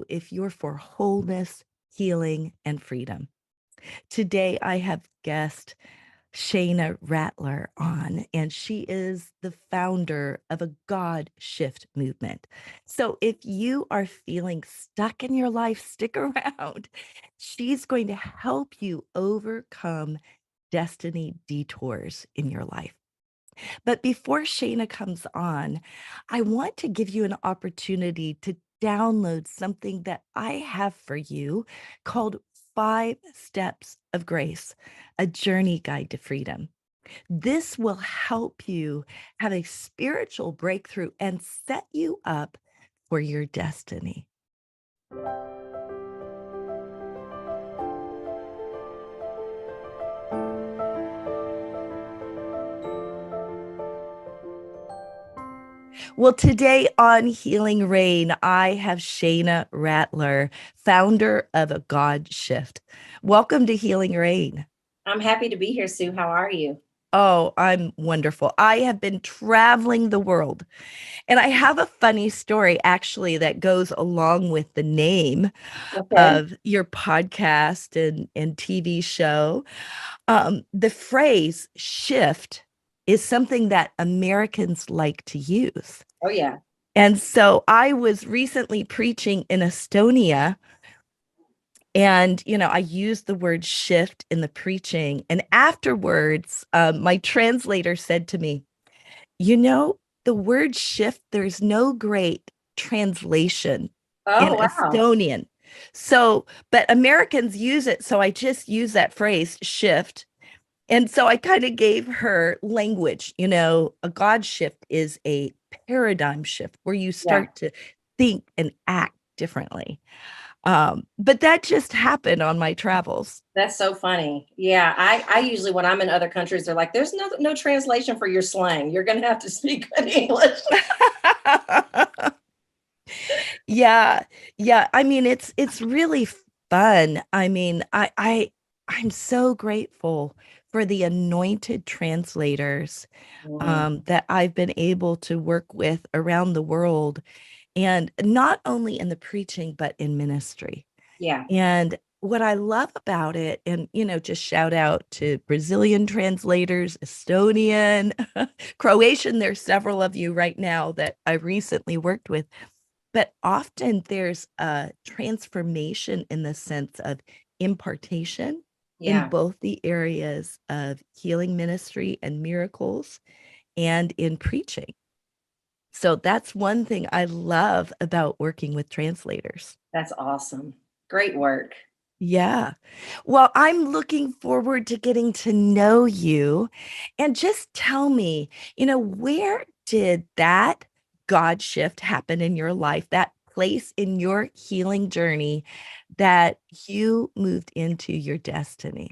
if you're for wholeness, healing, and freedom. Today, I have guest Shayna Rattler on, and she is the founder of a God shift movement. So if you are feeling stuck in your life, stick around. She's going to help you overcome destiny detours in your life. But before Shayna comes on, I want to give you an opportunity to download something that I have for you called 5 Steps of Grace, a journey guide to freedom. This will help you have a spiritual breakthrough and set you up for your destiny. Well, today on Healing Rain, I have Shayna Rattler, founder of a God Shift. Welcome to Healing Rain. I'm happy to be here, Sue. How are you? Oh, I'm wonderful. I have been traveling the world, and I have a funny story actually that goes along with the name Okay. of your podcast and TV show. The phrase shift is something that Americans like to use. Oh, yeah. And so I was recently preaching in Estonia, and I used the word shift in the preaching. And afterwards, my translator said to me, you know, the word shift, there's no great translation in Oh, wow. Estonian. So, but Americans use it. So I just use that phrase, shift. And so I kind of gave her language. A God shift is a paradigm shift where you Yeah, start to think and act differently. But that just happened on my travels. that's so funny. Yeah, I usually when I'm in other countries, they're like, "There's no translation for your slang. You're gonna have to speak good English." Yeah. Yeah. I mean, it's really fun. I mean, I'm so grateful for the anointed translators Mm, that I've been able to work with around the world, and not only in the preaching, but in ministry. yeah, And what I love about it, and just shout out to Brazilian translators, Estonian, Croatian, there's several of you right now that I recently worked with. But often there's a transformation in the sense of impartation in yeah. both the areas of healing ministry and miracles and in preaching. So that's one thing I love about working with translators. That's awesome. Great work. Yeah. Well, I'm looking forward to getting to know you. And just tell me, where did that God shift happen in your life, that place in your healing journey that you moved into your destiny?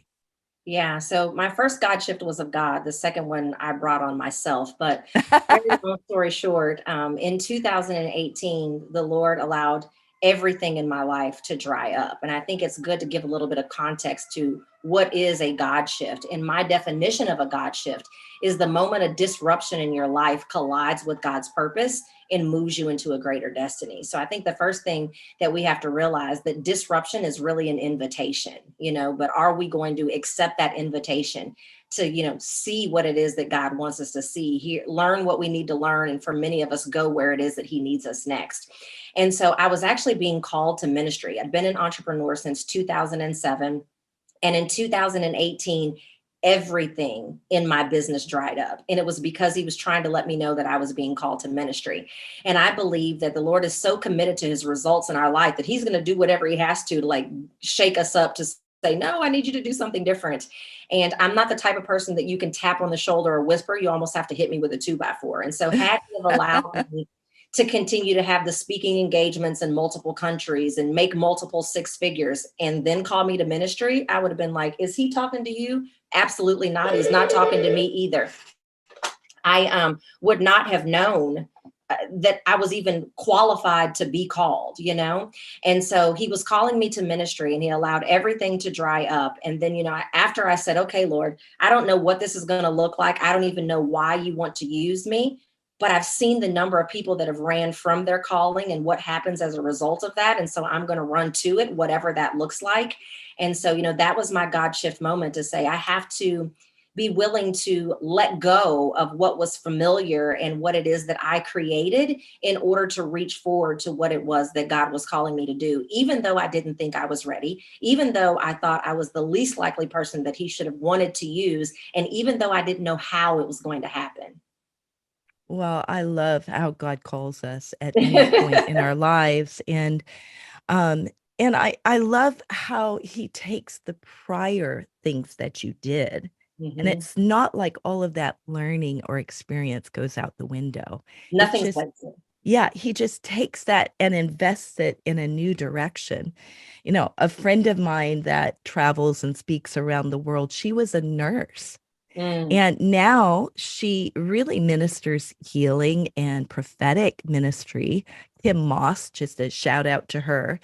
Yeah. So my first God shift was of God. The second one I brought on myself. But very long story short, in 2018, the Lord allowed everything in my life to dry up. And I think it's good to give a little bit of context to what is a God shift. And my definition of a God shift is the moment a disruption in your life collides with God's purpose and moves you into a greater destiny. So I think the first thing that we have to realize that disruption is really an invitation, but are we going to accept that invitation to, see what it is that God wants us to see here, learn what we need to learn, and for many of us, go where it is that He needs us next. And so I was actually being called to ministry. I'd been an entrepreneur since 2007. And in 2018, everything in my business dried up. And it was because He was trying to let me know that I was being called to ministry. And I believe that the Lord is so committed to His results in our life that He's going to do whatever He has to like shake us up to say, no, I need you to do something different. And I'm not the type of person that you can tap on the shoulder or whisper. You almost have to hit me with a 2x4. And so, had He have allowed me to continue to have the speaking engagements in multiple countries and make multiple six figures and then call me to ministry, I would have been like, is He talking to you? Absolutely not. He's not talking to me either. I would not have known that I was even qualified to be called, And so He was calling me to ministry, and He allowed everything to dry up. And then, after I said, okay, Lord, I don't know what this is going to look like. I don't even know why you want to use me. but I've seen the number of people that have ran from their calling and what happens as a result of that. And so I'm going to run to it, whatever that looks like. And so, that was my God shift moment to say, I have to be willing to let go of what was familiar and what it is that I created in order to reach forward to what it was that God was calling me to do, even though I didn't think I was ready, even though I thought I was the least likely person that he should have wanted to use, and even though I didn't know how it was going to happen. Well, I love how God calls us at any point in our lives, um, and I love how he takes the prior things that you did, and Hmm. it's not like all of that learning or experience goes out the window. It Nothing's just wasted. Yeah, he just takes that and invests it in a new direction. A friend of mine that travels and speaks around the world, she was a nurse. Mm, And now she really ministers healing and prophetic ministry. Kim Moss, just a shout out to her.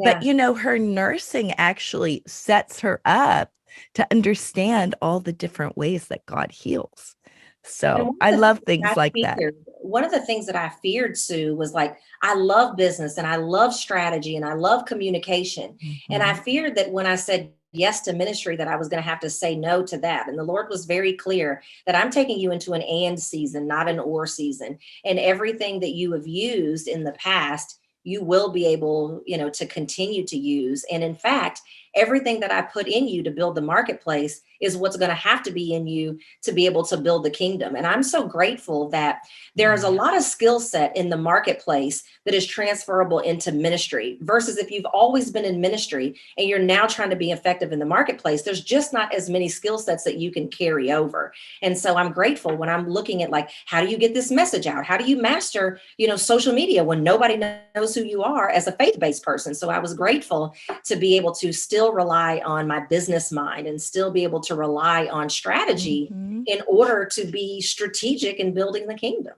But, yeah. her nursing actually sets her up to understand all the different ways that God heals. And So one I of the things love things that like I that. feared, one of the things that I feared, Sue, was like, I love business and I love strategy and I love communication. And I Mhm. feared that when I said yes to ministry, that I was going to have to say no to that. And the Lord was very clear that I'm taking you into an and season, not an or season. And everything that you have used in the past, you will be able, to continue to use. And in fact, everything that I put in you to build the marketplace is what's going to have to be in you to be able to build the kingdom. And I'm so grateful that there's a Yeah. lot of skill set in the marketplace that is transferable into ministry versus if you've always been in ministry and you're now trying to be effective in the marketplace, there's just not as many skill sets that you can carry over. And so I'm grateful when I'm looking at like, how do you get this message out? How do you master, social media when nobody knows who you are as a faith-based person? So I was grateful to be able to still rely on my business mind and still be able to rely on strategy Mhm. in order to be strategic in building the kingdom.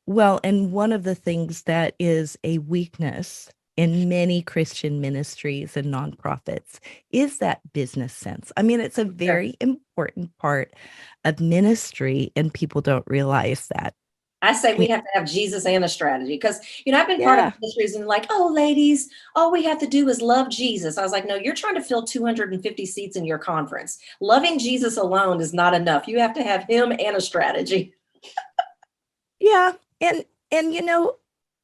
Well, and one of the things that is a weakness in many Christian ministries and nonprofits is that business sense. I mean, it's a Sure. very important part of ministry, and people don't realize that. I say we Y have to have Jesus and a strategy because, I've been part of Yeah. ministries and like, oh, ladies, all we have to do is love Jesus. I was like, no, you're trying to fill 250 seats in your conference. Loving Jesus alone is not enough. You have to have him and a strategy. Yeah, and,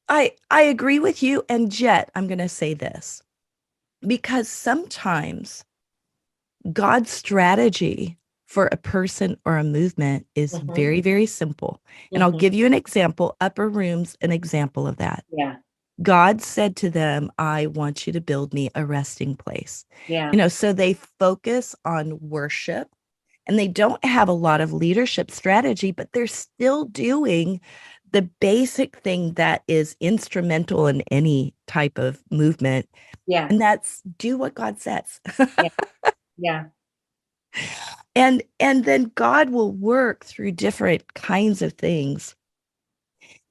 I agree with you, and yet I'm gonna say this, because sometimes God's strategy for a person or a movement is Hmm. very, very simple. And I'll Hmm. give you an example. Upper Room's an example of that. Yeah. God said to them, I want you to build me a resting place. Yeah. So they focus on worship and they don't have a lot of leadership strategy, but they're still doing the basic thing that is instrumental in any type of movement, Yeah. and that's do what God says. Yeah. Yeah. And then God will work through different kinds of things.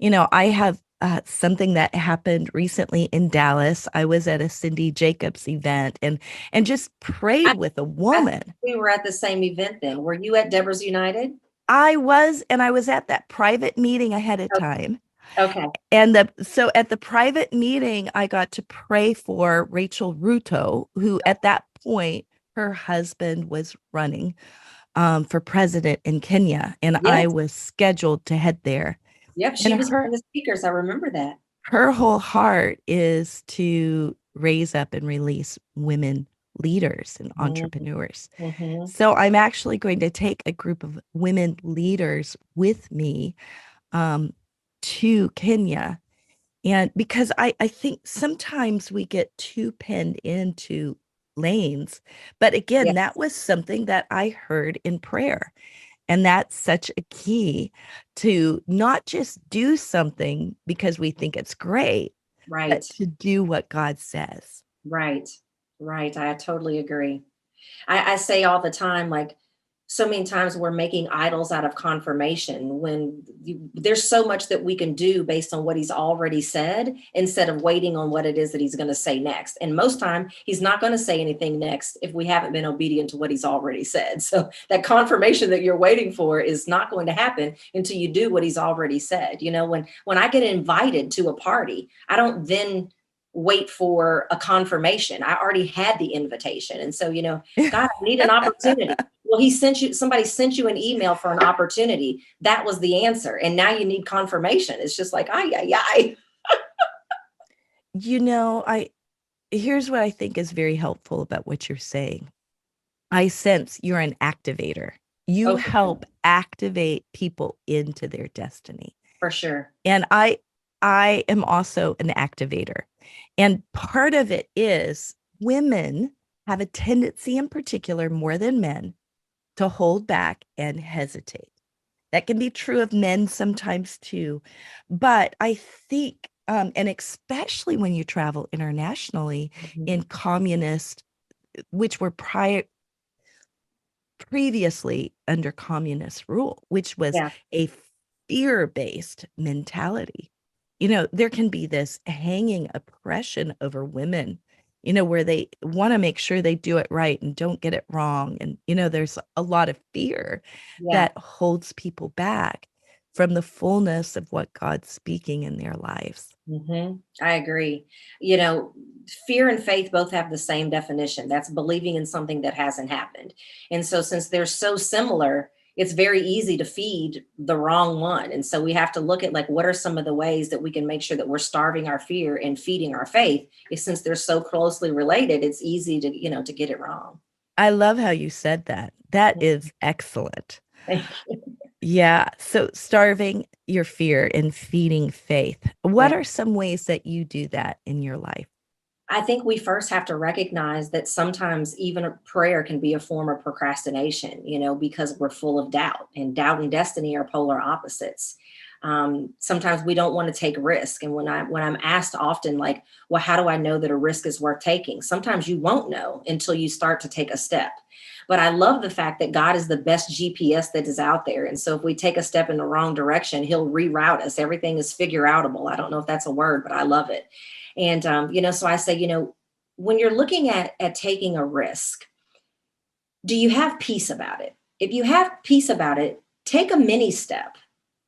I have something that happened recently in Dallas. I was at a Cindy Jacobs event and just I, prayed with a I woman. think we were at the same event then. Were you at Deborah's United? I was at that private meeting ahead of Okay. time. Okay. And so at the private meeting, I got to pray for Rachel Ruto, who at that point, her husband was running for president in Kenya, and I Yes. was scheduled to head there. Yep. And She was one of the speakers. I remember that. her whole heart is to raise up and release women leaders and entrepreneurs. Mm-hmm. So I'm actually going to take a group of women leaders with me um, to Kenya. And because I think sometimes we get too pinned into lanes. But again, that Yes. was something that I heard in prayer. And that's such a key to not just do something because we think it's great, Right. but to do what God says. Right. Right. I totally agree. I say all the time, like, so many times we're making idols out of confirmation when there's so much that we can do based on what he's already said instead of waiting on what it is that he's going to say next. And most time he's not going to say anything next if we haven't been obedient to what he's already said. So that confirmation that you're waiting for is not going to happen until you do what he's already said. You know, when I get invited to a party, I don't then wait for a confirmation. I already had the invitation. And so, you know, God, I need an opportunity. Well, he sent you, somebody sent you an email for an opportunity. That was the answer. And now you need confirmation. It's just like, ay, ay, ay. You know, I here's what I think is very helpful about what you're saying. I sense you're an activator. You Oh, for sure. help activate people into their destiny. For sure. And I am also an activator. And part of it is women have a tendency in particular more than men to hold back and hesitate. That can be true of men sometimes too. But I think, and especially when you travel internationally Mhm. in communist, which were previously under communist rule, which was Yeah. a fear-based mentality. You know, there can be this hanging oppression over women, you know, where they want to make sure they do it right and don't get it wrong. And, you know, there's a lot of fear Yeah. that holds people back from the fullness of what God's speaking in their lives. I agree. You know, fear and faith both have the same definition. That's believing in something that hasn't happened. And so, since they're so similar, it's very easy to feed the wrong one. And so, we have to look at like what are some of the ways that we can make sure that we're starving our fear and feeding our faith. If since they're so closely related, it's easy to, you know, to get it wrong. I love how you said that. That is excellent. Thank you. Yeah. So starving your fear and feeding faith. What Yeah. are some ways that you do that in your life? I think we first have to recognize that sometimes even a prayer can be a form of procrastination, you know, because we're full of doubt, and doubt and destiny are polar opposites. Sometimes we don't want to take risk, and when I'm asked often, like, "Well, how do I know that a risk is worth taking?" Sometimes you won't know until you start to take a step. But I love the fact that God is the best GPS that is out there, and so if we take a step in the wrong direction, He'll reroute us. Everything is figure outable. I don't know if that's a word, but I love it. And you know, so I say, you know, when you're looking at taking a risk, do you have peace about it? If you have peace about it, take a mini step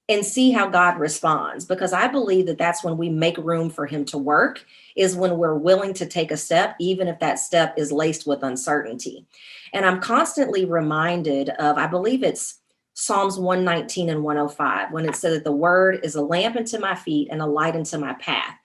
and see how God responds, because I believe that that's when we make room for him to work, is when we're willing to take a step even if that step is laced with uncertainty. And I'm constantly reminded of, I believe it's Psalms 119 and 105, when it said that the word is a lamp unto my feet and a light unto my path.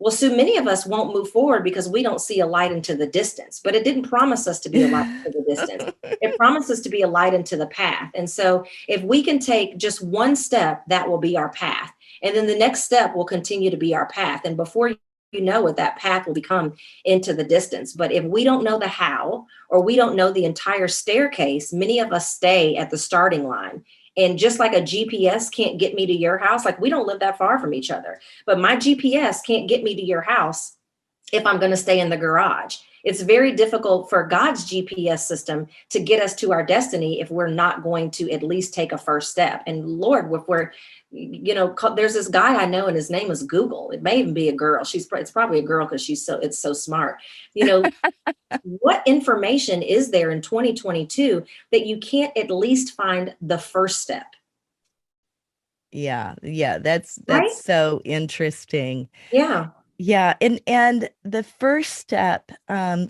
Well, so many of us won't move forward because we don't see a light into the distance, but it didn't promise us to be a light into the distance. It promises to be a light into the path. And so if we can take just one step, that will be our path. And then the next step will continue to be our path. And before you know it, that path will become into the distance. But if we don't know the how, or we don't know the entire staircase, many of us stay at the starting line. And just like a GPS can't get me to your house, like we don't live that far from each other, but my GPS can't get me to your house if I'm going to stay in the garage. It's very difficult for God's GPS system to get us to our destiny if we're not going to at least take a first step. And Lord, if we're, you know, there's this guy I know, and his name is Google. It may even be a girl. It's probably a girl because it's so smart. You know, what information is there in 2022 that you can't at least find the first step, Yeah, yeah, that's right? so interesting. Yeah. Yeah, and the first step,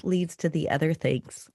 leads to the other things.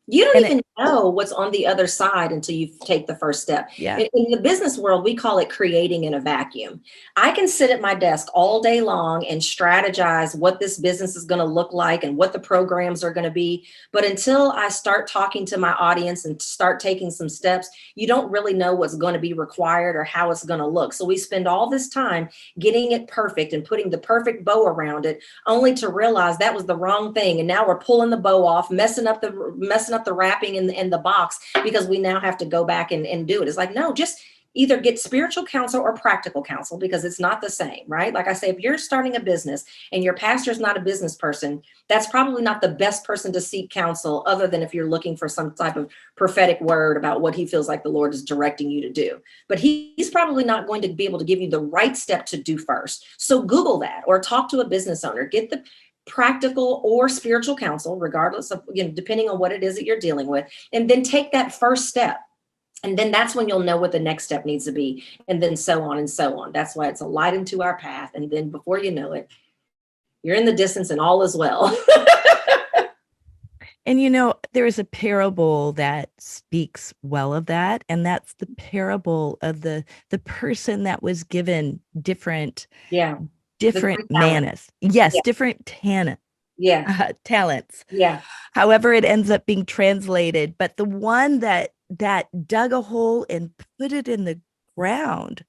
You don't And it even know what's on the other side until you take the first step. yeah. In the business world, we call it creating in a vacuum. I can sit at my desk all day long and strategize what this business is going to look like and what the programs are going to be. But until I start talking to my audience and start taking some steps, you don't really know what's going to be required or how it's going to look. So we spend all this time getting it perfect and putting the perfect bow around it, only to realize that was the wrong thing. And now we're pulling the bow off, messing up the wrapping in the box, because we now have to go back and do it. It's like, no, just either get spiritual counsel or practical counsel, because it's not the same, right? Like I say, if you're starting a business and your pastor is not a business person, that's probably not the best person to seek counsel, other than if you're looking for some type of prophetic word about what he feels like the Lord is directing you to do. But he's probably not going to be able to give you the right step to do first. So Google that, or talk to a business owner, get the practical or spiritual counsel, regardless of, depending on what it is that you're dealing with, and then take that first step. And then that's when you'll know what the next step needs to be. And then so on and so on. That's why it's a light into our path. And then before you know it, you're in the distance and all is well. And there is a parable that speaks well of that, and that's the parable of the person that was given different Yeah. The different three talents. manas. Yes, Yeah. different Yeah. talents. Yeah. However it ends up being translated, but the one that dug a hole and put it in the ground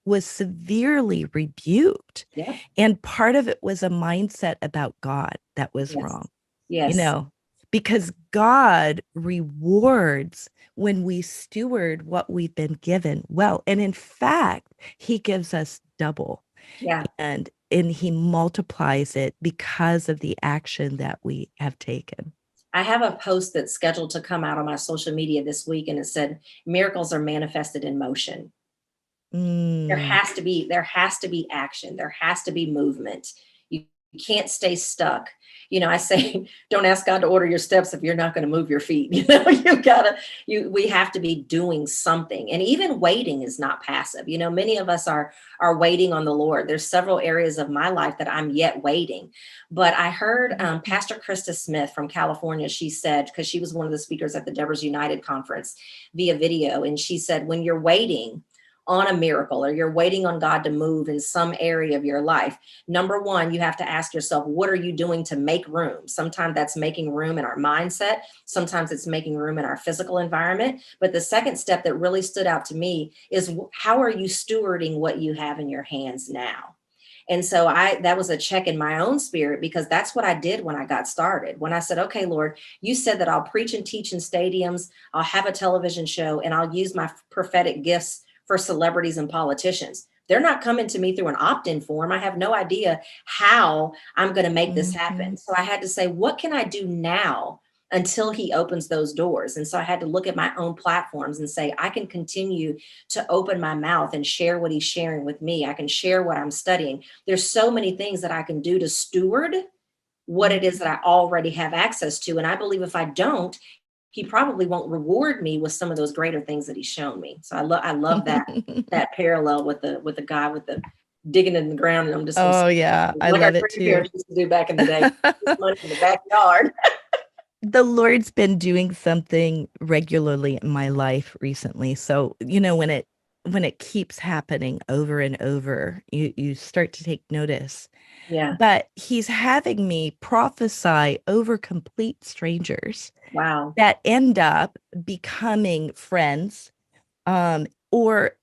was severely rebuked. Yeah. And part of it was a mindset about God that was Yes. wrong, you Yes. know, because God rewards when we steward what we've been given well. And in fact, he gives us double, Yeah. and he multiplies it because of the action that we have taken. I have a post that's scheduled to come out on my social media this week, and it said, miracles are manifested in motion. There Mm. has to be action. There has to be movement. You can't stay stuck. I say, don't ask God to order your steps if you're not going to move your feet. We have to be doing something. And even waiting is not passive. Many of us are waiting on the Lord. There's several areas of my life that I'm yet waiting. But I heard Pastor Krista Smith from California. She said, because she was one of the speakers at the Deborah's United conference via video, and she said, when you're waiting on a miracle, or you're waiting on God to move in some area of your life, number one, you have to ask yourself, what are you doing to make room? Sometimes that's making room in our mindset. Sometimes it's making room in our physical environment. But the second step that really stood out to me is, how are you stewarding what you have in your hands now? And so that was a check in my own spirit, because that's what I did when I got started. When I said, okay, Lord, you said that I'll preach and teach in stadiums, I'll have a television show, and I'll use my prophetic gifts for celebrities and politicians. They're not coming to me through an opt-in form. I have no idea how I'm going to make this Mhm. happen. So I had to say, what can I do now until he opens those doors? And so I had to look at my own platforms and say, I can continue to open my mouth and share what he's sharing with me. I can share what I'm studying. There's so many things that I can do to steward what it is that I already have access to. And I believe if I don't, he probably won't reward me with some of those greater things that he's shown me. So I love that parallel with the guy with the digging in the ground, and I'm just going to, Oh yeah, I like our love it too. grandparents used to do back in the day, money in the backyard. The Lord's been doing something regularly in my life recently. So, when it keeps happening over and over, you start to take notice. Yeah. But he's having me prophesy over complete strangers Wow. that end up becoming friends, or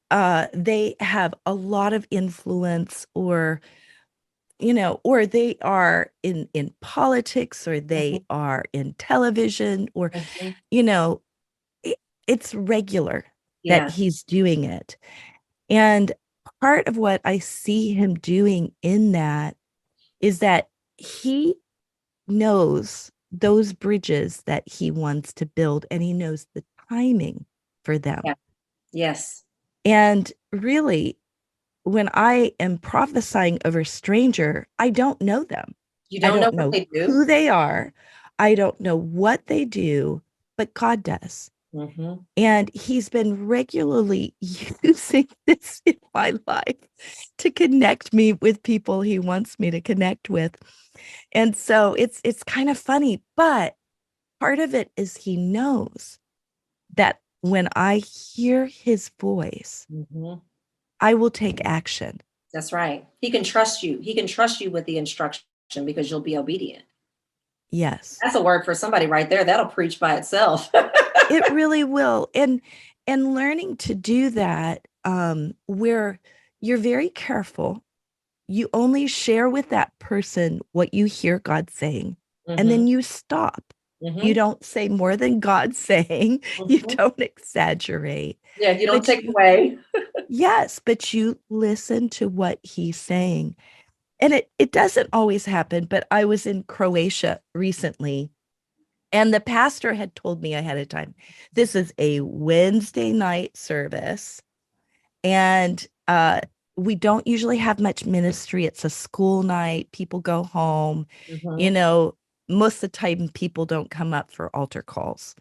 they have a lot of influence, or they are in politics, or they Mhm. are in television, or Mhm. you know it, it's regular that Yeah. he's doing it. And part of what I see him doing in that is that he knows those bridges that he wants to build, and he knows the timing for them. Yeah. Yes. And really, when I am prophesying over a stranger, I don't know them. You I don't know don't what know they do. who they are. I don't know what they do, but God does. Mhm. And he's been regularly using this in my life to connect me with people he wants me to connect with. And so it's kind of funny, but part of it is he knows that when I hear his voice, Mhm. I will take action. That's right. He can trust you. He can trust you with the instruction because you'll be obedient. Yes. That's a word for somebody right there. That'll preach by itself. It really will. And learning to do that, where you're very careful. You only share with that person what you hear God saying, and then Mhm. you stop. You Hmm. don't say more than God's saying. You Hmm. don't exaggerate, Yeah, you don't but take you away. yes, but you listen to what he's saying. And it doesn't always happen, but I was in Croatia recently, and the pastor had told me ahead of time, this is a Wednesday night service, and we don't usually have much ministry. It's a school night. People go home. You Hmm. know, most of the time people don't come up for altar calls.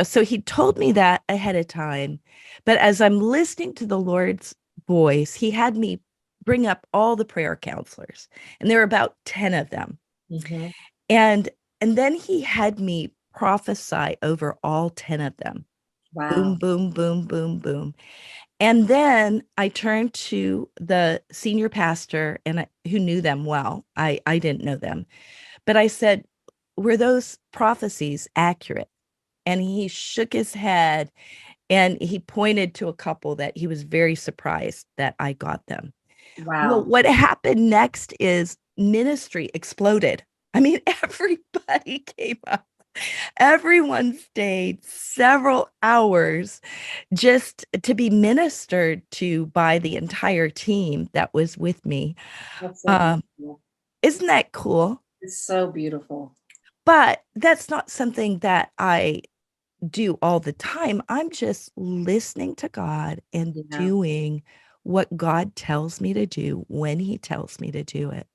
So he told me that ahead of time. But as I'm listening to the Lord's voice, he had me bring up all the prayer counselors, and there were about 10 of them. Hmm. And and then he had me prophesy over all 10 of them. Boom, Wow. boom, boom, boom, boom. And then I turned to the senior pastor who knew them well. I didn't know them, but I said, "Were those prophecies accurate?" And he shook his head and he pointed to a couple that he was very surprised that I got them. Well, Wow. what happened next is ministry exploded. I mean, everybody came up. Everyone stayed several hours just to be ministered to by the entire team that was with me. That's so Um, beautiful. isn't that cool? It's so beautiful. But that's not something that I do all the time. I'm just listening to God and Yeah. doing what God tells me to do when he tells me to do it.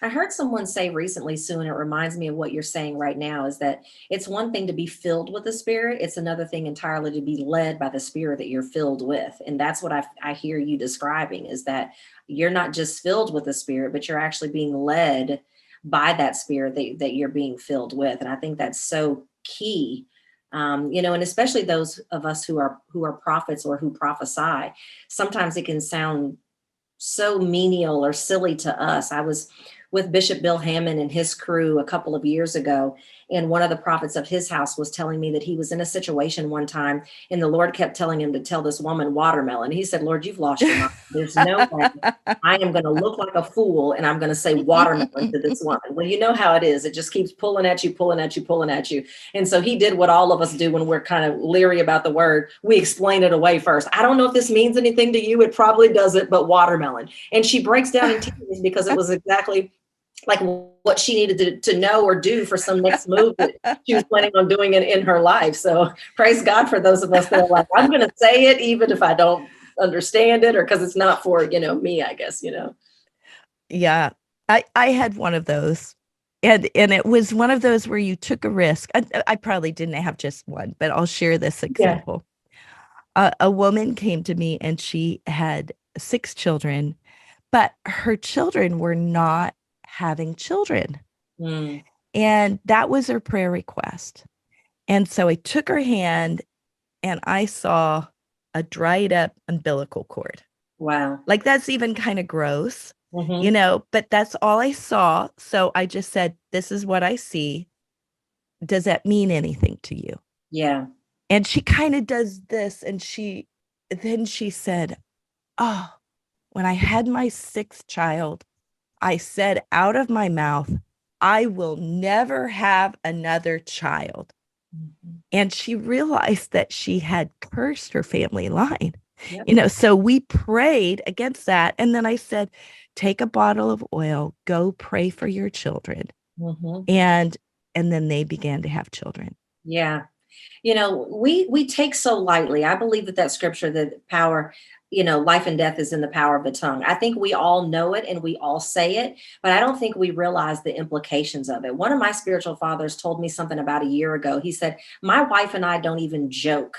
I heard someone say recently, Sue, and it reminds me of what you're saying right now, is that it's one thing to be filled with the Spirit. It's another thing entirely to be led by the Spirit that you're filled with. And that's what I hear you describing, is that you're not just filled with the Spirit, but you're actually being led by that Spirit that you're being filled with. And I think that's so key. And especially those of us who are prophets or who prophesy, sometimes it can sound so menial or silly to us. I was with Bishop Bill Hammond and his crew a couple of years ago, and one of the prophets of his house was telling me that he was in a situation one time, and the Lord kept telling him to tell this woman watermelon. He said, "Lord, you've lost your mind. There's no way I am going to look like a fool and I'm going to say watermelon to this woman." Well, you know how it is. It just keeps pulling at you, pulling at you, pulling at you. And so he did what all of us do when we're kind of leery about the word. We explain it away first. "I don't know if this means anything to you. It probably doesn't, but watermelon." And she breaks down in tears because it was exactly like what she needed to know or do for some next move that she was planning on doing in her life. So praise God for those of us that are like, I'm going to say it even if I don't understand it, or because it's not for, me, I guess. Yeah. I had one of those. And it was one of those where you took a risk. I probably didn't have just one, but I'll share this Yeah. example. A woman came to me and she had 6 children, but her children were not having children. Mm, And that was her prayer request. And so I took her hand and I saw a dried up umbilical cord. wow. Like, that's even kind of gross, Hmm. but that's all I saw. So I just said, "This is what I see. Does that mean anything to you?" Yeah. And she kind of does this. And then she said, "Oh, when I had my 6th child, I said out of my mouth, I will never have another child." Mhm. And she realized that she had cursed her family line. Yep. So we prayed against that. And then I said, "Take a bottle of oil, go pray for your children." Hmm. And and then they began to have children. Yeah. We take so lightly. I believe that scripture, that power, life and death is in the power of the tongue. I think we all know it and we all say it, but I don't think we realize the implications of it. One of my spiritual fathers told me something about a year ago. He said, "My wife and I don't even joke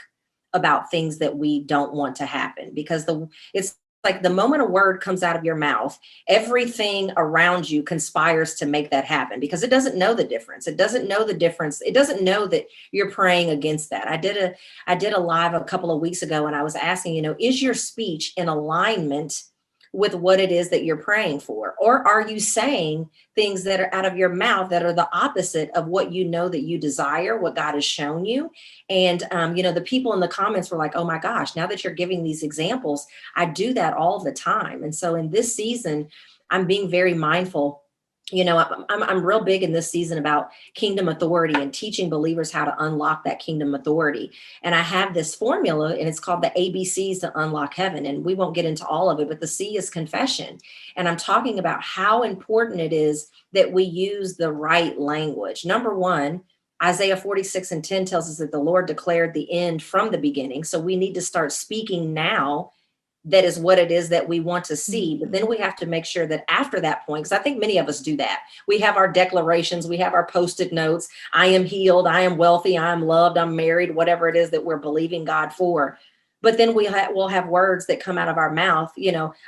about things that we don't want to happen, because it's like the moment a word comes out of your mouth, everything around you conspires to make that happen, because it doesn't know the difference. It doesn't know the difference. It doesn't know that you're praying against that." I did a live a couple of weeks ago, and I was asking, is your speech in alignment with what it is that you're praying for? Or are you saying things that are out of your mouth that are the opposite of what you know that you desire, what God has shown you? And the people in the comments were like, "Oh my gosh, now that you're giving these examples, I do that all the time." And so in this season, I'm being very mindful I'm real big in this season about kingdom authority and teaching believers how to unlock that kingdom authority. And I have this formula, and it's called the ABCs to unlock heaven. And we won't get into all of it, but the C is confession. And I'm talking about how important it is that we use the right language. Number one, Isaiah 46:10 tells us that the Lord declared the end from the beginning. So we need to start speaking now that is what it is that we want to see. But then Mhm. we have to make sure that after that point, because I think many of us do that. We have our declarations, we have our post-it notes. I am healed, I am wealthy, I am loved, I'm married, whatever it is that we're believing God for. But then we'll have words that come out of our mouth.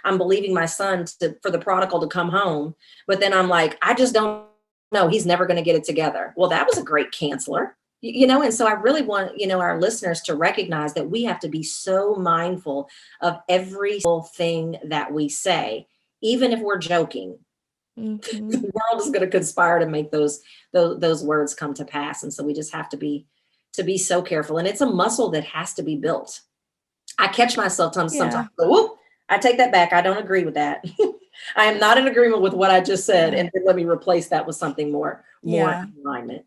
I'm believing my son for the prodigal to come home. But then I'm like, I just don't know. He's never going to get it together. Well, that was a great canceller. And so I really want our listeners to recognize that we have to be so mindful of every single thing that we say, even if we're joking. The Mhm. world is going to conspire to make those words come to pass, and so we just have to be so careful. And it's a muscle that has to be built. I catch myself sometimes Yeah. go, whoop, I take that back. I don't agree with that. I am not in agreement with what I just said, Yeah. and then let me replace that with something more Yeah. in alignment.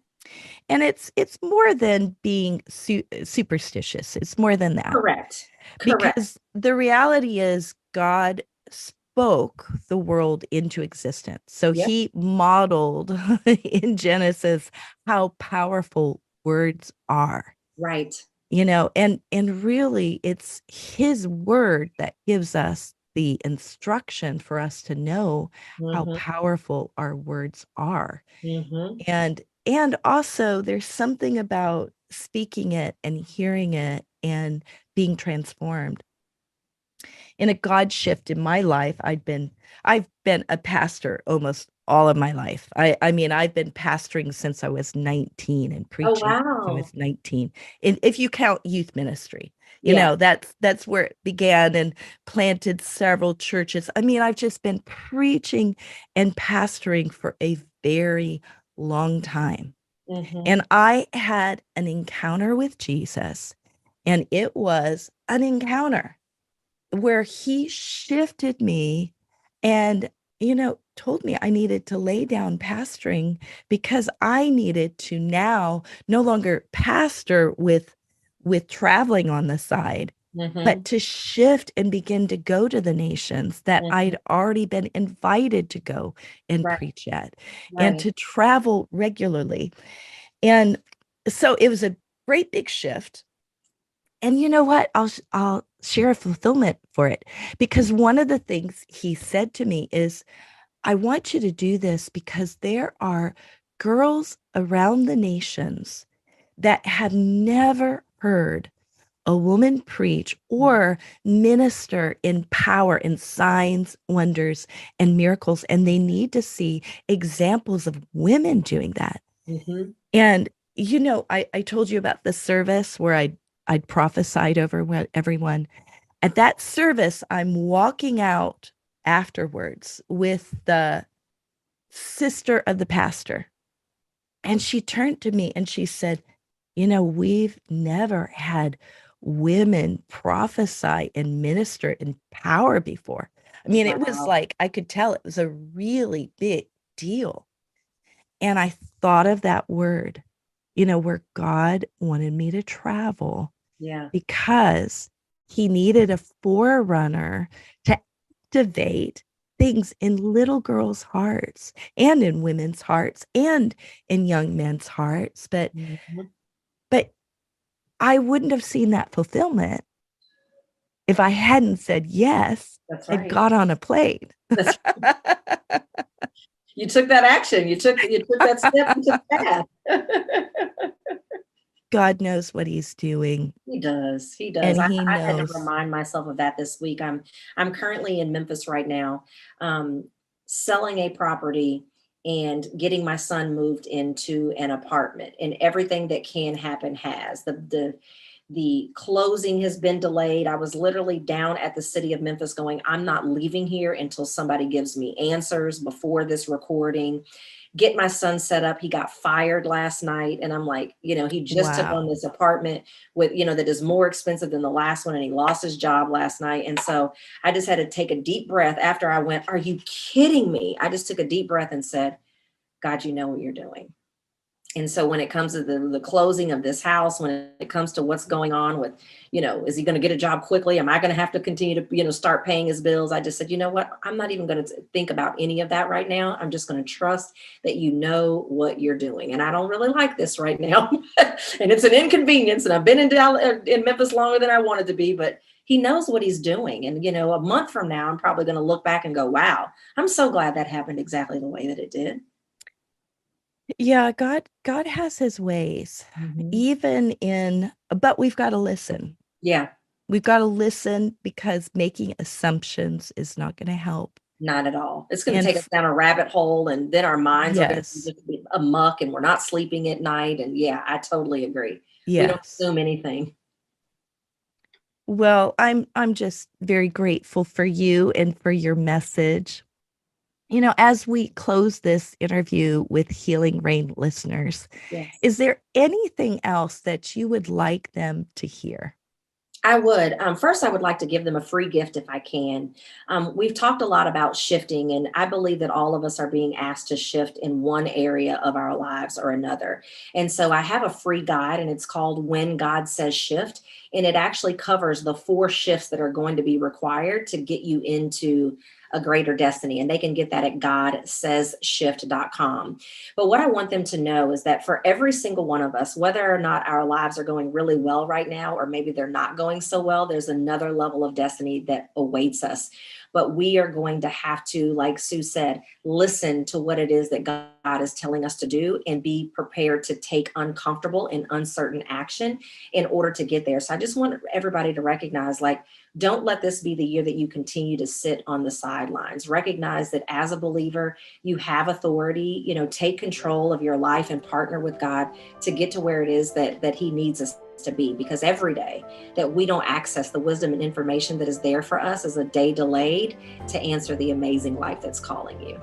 And it's more than being superstitious. It's more than that. Correct. Correct. Because the reality is God spoke the world into existence. So Yep. he modeled in Genesis how powerful words are. Right. And really it's his word that gives us the instruction for us to know how Mhm. powerful our words are. Mhm. And also there's something about speaking it and hearing it and being transformed. In a God shift in my life, I've been a pastor almost all of my life. I mean, I've been pastoring since I was 19 and Oh, preaching since I wow. was 19. And if you count youth ministry, Yeah. that's where it began, and planted several churches. I mean, I've just been preaching and pastoring for a very long time. Mhm. And I had an encounter with Jesus, and it was an encounter where he shifted me and told me I needed to lay down pastoring because I needed to now no longer pastor with traveling on the side, but Mhm. to shift and begin to go to the nations that Mhm. I'd already been invited to go and Right. preach at, and Right. to travel regularly. And so it was a great big shift. And you know what? I'll share a fulfillment for it, because one of the things he said to me is, I want you to do this because there are girls around the nations that have never heard a woman preach or minister in power in signs, wonders, and miracles. And they need to see examples of women doing that. Mhm. And I told you about the service where I'd prophesied over everyone. At that service, I'm walking out afterwards with the sister of the pastor. And she turned to me and she said, we've never had women prophesy and minister in power before. I mean, it was Wow. like I could tell it was a really big deal. And I thought of that word, where God wanted me to travel Yeah. because he needed a forerunner to activate things in little girls' hearts and in women's hearts and in young men's hearts. Mhm. But I wouldn't have seen that fulfillment if I hadn't said yes That's and right. got on a plane. That's You took that action. You took that step into the path. God knows what he's doing, He does. He does. and I, he I've had to knows. remind myself of that this week. I'm currently in Memphis right now, um, selling a property and getting my son moved into an apartment. And everything that can happen has. The closing has been delayed. I was literally down at the city of Memphis going, I'm not leaving here until somebody gives me answers before this recording. get my son set up. He got fired last night. And I'm like, he just took on Wow. this apartment with, that is more expensive than the last one. And he lost his job last night. And so I just had to take a deep breath after I went, are you kidding me? I just took a deep breath and said, God, you know what you're doing. And so when it comes to the closing of this house, when it comes to what's going on with, is he going to get a job quickly? Am I going to have to continue to, start paying his bills? I just said, you know what? I'm not even going to think about any of that right now. I'm just going to trust that you know what you're doing. And I don't really like this right now. And it's an inconvenience. And I've been in Dallas, in Memphis longer than I wanted to be, but he knows what he's doing. And, a month from now, I'm probably going to look back and go, wow, I'm so glad that happened exactly the way that it did. Yeah, God has his ways, Mhm. even in but we've gotta listen. Yeah. We've gotta listen because making assumptions is not gonna help. Not at all. It's gonna And take us f down a rabbit hole, and then our minds are gonna Yes, just be amuck, and we're not sleeping at night, and yeah, I totally agree. We don't yes. assume anything. Well, I'm just very grateful for you and for your message. As we close this interview with Healing Rain listeners, Yes. is there anything else that you would like them to hear? I would. First, I would like to give them a free gift if I can. We've talked a lot about shifting, and I believe that all of us are being asked to shift in one area of our lives or another. And so I have a free guide, and it's called When God Says Shift. And it actually covers the 4 shifts that are going to be required to get you into a greater destiny. And they can get that at godsayshift.com. But what I want them to know is that for every single one of us, whether or not our lives are going really well right now, or maybe they're not going so well, there's another level of destiny that awaits us. But we are going to have to, like Sue said, listen to what it is that God is telling us to do and be prepared to take uncomfortable and uncertain action in order to get there. So I just want everybody to recognize, like, don't let this be the year that you continue to sit on the sidelines. Recognize that as a believer, you have authority. Take control of your life and partner with God to get to where it is that He needs us to be. Because every day that we don't access the wisdom and information that is there for us is a day delayed to answer the amazing life that's calling you.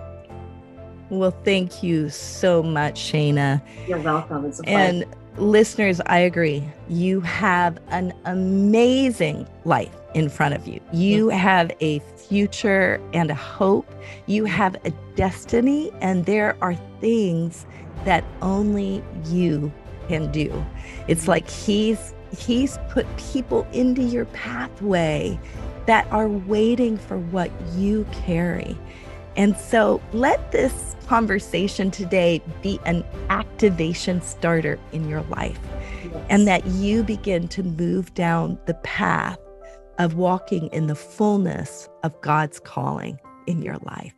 Well, thank you so much, Shayna. You're welcome. It's a pleasure. And listeners, I agree. You have an amazing life in front of you. You have a future and a hope. You have a destiny, and there are things that only you can do. It's like he's put people into your pathway that are waiting for what you carry. And so let this conversation today be an activation starter in your life, and Yes. that you begin to move down the path of walking in the fullness of God's calling in your life.